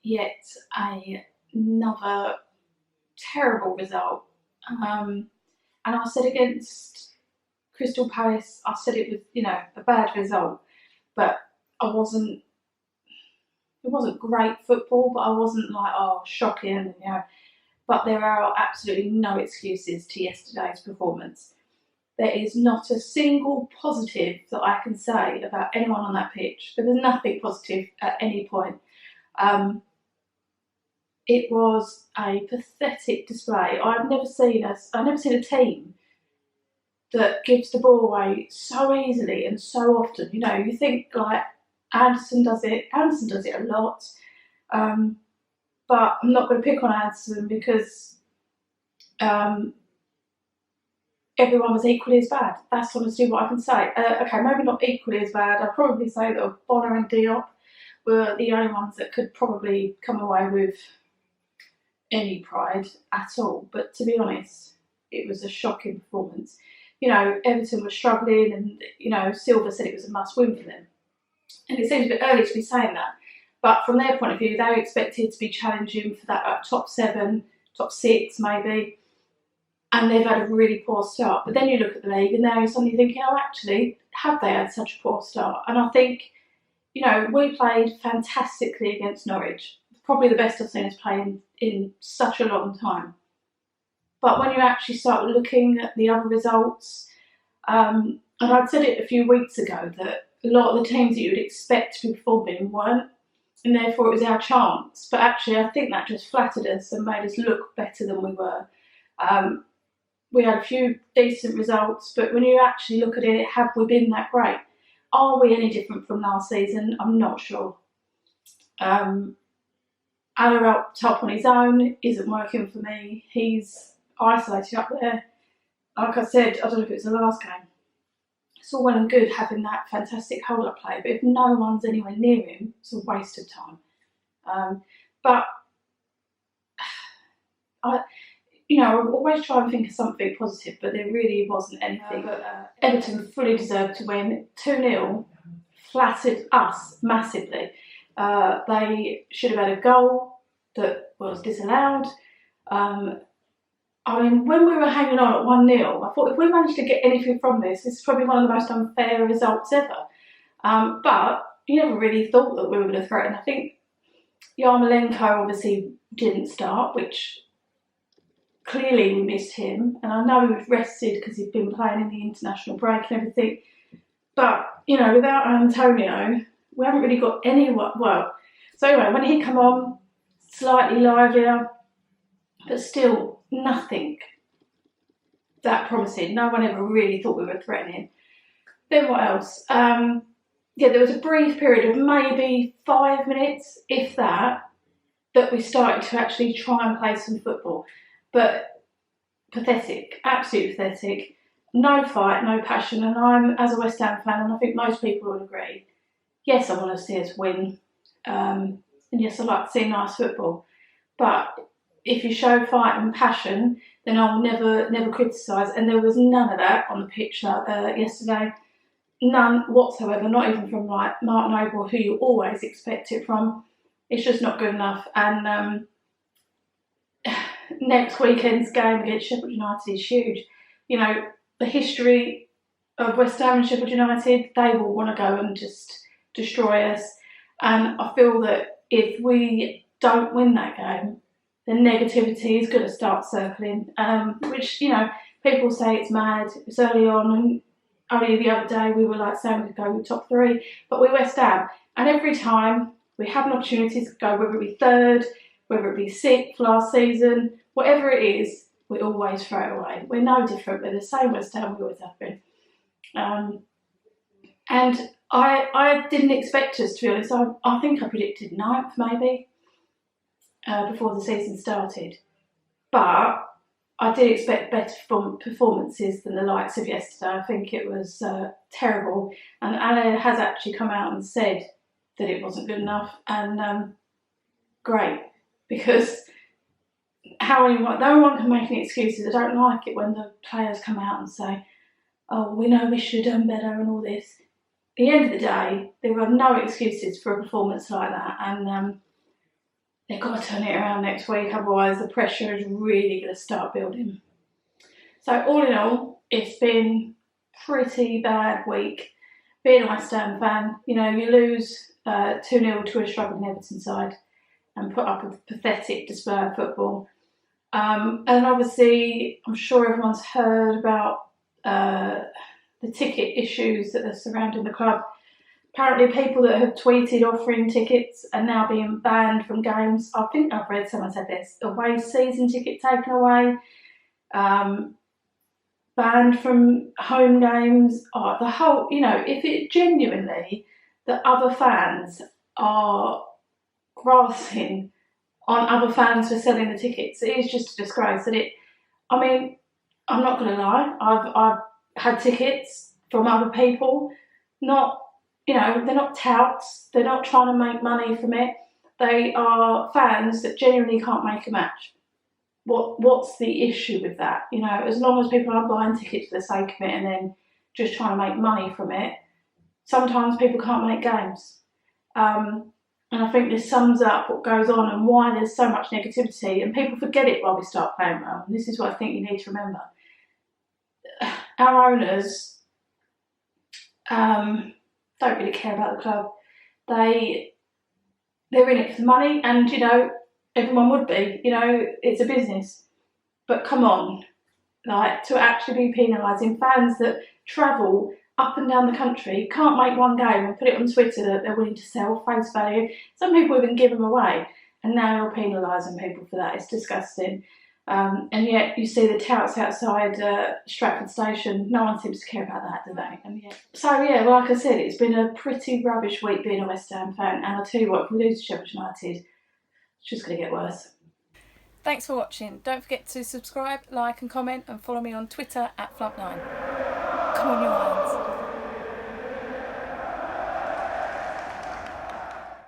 yet another terrible result. And I said against Crystal Palace, I said it was, a bad result, but I wasn't. It wasn't great football, but I wasn't like, oh, shocking, But there are absolutely no excuses to yesterday's performance. There is not a single positive that I can say about anyone on that pitch. There was nothing positive at any point. It was a pathetic display. I've never seen a team that gives the ball away so easily and so often. You think like Anderson does it. Anderson does it a lot. But I'm not going to pick on Anderson because everyone was equally as bad. That's honestly what I can say. Okay, maybe not equally as bad. I'd probably say that Bonner and Diop were the only ones that could probably come away with any pride at all. But to be honest, it was a shocking performance. Everton was struggling and, Silva said it was a must-win for them. And it seems a bit early to be saying that. But from their point of view, they were expected to be challenging for that top 7, top 6 maybe. And they've had a really poor start. But then you look at the league and now you're suddenly thinking, oh, actually, have they had such a poor start? And I think, we played fantastically against Norwich. Probably the best I've seen us play in such a long time. But when you actually start looking at the other results, and I'd said it a few weeks ago that a lot of the teams that you would expect to be performing weren't, and therefore it was our chance. But actually, I think that just flattered us and made us look better than we were. We had a few decent results, but when you actually look at it, have we been that great? Are we any different from last season? I'm not sure. Aller up top on his own isn't working for me. He's isolated up there. Like I said, I don't know if it was the last game. It's all well and good having that fantastic hold-up play, but if no one's anywhere near him, it's a waste of time. But I always try and think of something positive, but there really wasn't anything. Everton fully deserved to win. 2-0 flattered us massively. They should have had a goal that was disallowed. When we were hanging on at 1-0, I thought if we managed to get anything from this is probably one of the most unfair results ever. But you never really thought that we were going to threaten. I think Yarmolenko obviously didn't start, which clearly we missed him. And I know he was rested because he'd been playing in the international break and everything. But, without Antonio, we haven't really got anyone. Well, so anyway, when he come on, slightly livelier, but still nothing that promising. No one ever really thought we were threatening. Then what else? There was a brief period of maybe 5 minutes, if that we started to actually try and play some football. But pathetic, absolutely pathetic. No fight, no passion. And I'm, as a West Ham fan, and I think most people would agree, yes, I want to see us win. And yes, I like to see nice football. But if you show fight and passion, then I'll never criticise. And there was none of that on the pitch yesterday. None whatsoever, not even from Mark Noble, who you always expect it from. It's just not good enough. And next weekend's game against Sheffield United is huge. The history of West Ham and Sheffield United, they will want to go and just destroy us. And I feel that if we don't win that game, the negativity is going to start circling, which, people say it's mad. It's early on, and only the other day we were saying we could go with top 3, but we West Ham. And every time we have an opportunity to go, whether it be 3rd, whether it be 6th last season, whatever it is, we always throw it away. We're no different. We're the same West Ham we always have been. And I didn't expect us, to be honest. I think I predicted 9th maybe before the season started. But I did expect better performances than the likes of yesterday. I think it was terrible. And Anna has actually come out and said that it wasn't good enough. And great, because no one can make any excuses. I don't like it when the players come out and say, oh, we know we should have done better and all this. At the end of the day, there are no excuses for a performance like that. And they've got to turn it around next week, otherwise the pressure is really going to start building. So all in all, it's been a pretty bad week. Being a West Ham fan, you know, you lose 2-0 to a struggling Everton side and put up a pathetic display of football. And obviously, I'm sure everyone's heard about the ticket issues that are surrounding the club. Apparently, people that have tweeted offering tickets are now being banned from games. I think I've read someone said this. Away season ticket taken away. Banned from home games. Oh, the whole, you know, if it genuinely that other fans are grasping on other fans for selling the tickets, it is just a disgrace. And I mean, I'm not going to lie, I've had tickets from other people, not, you know, they're not touts, they're not trying to make money from it. They are fans that genuinely can't make a match. What's the issue with that? You know, as long as people aren't buying tickets for the sake of it and then just trying to make money from it, sometimes people can't make games. And I think this sums up what goes on and why there's so much negativity, and people forget it while we start playing well. And this is what I think you need to remember. Our owners don't really care about the club. They're in it for the money, and you know, everyone would be. You know, it's a business. But come on, like, to actually be penalising fans that travel up and down the country, can't make one game and put it on Twitter that they're willing to sell face value. Some people even give them away, and now you're penalising people for that. It's disgusting. And yet you see the touts outside Stratford Station. No one seems to care about that, do they? And yet, so yeah, like I said, it's been a pretty rubbish week being a West Ham fan. And I'll tell you what, if we lose to Sheffield United, it's just going to get worse. Thanks for watching. Don't forget to subscribe, like and comment, and follow me on Twitter @Flub9. Come on, you Lions.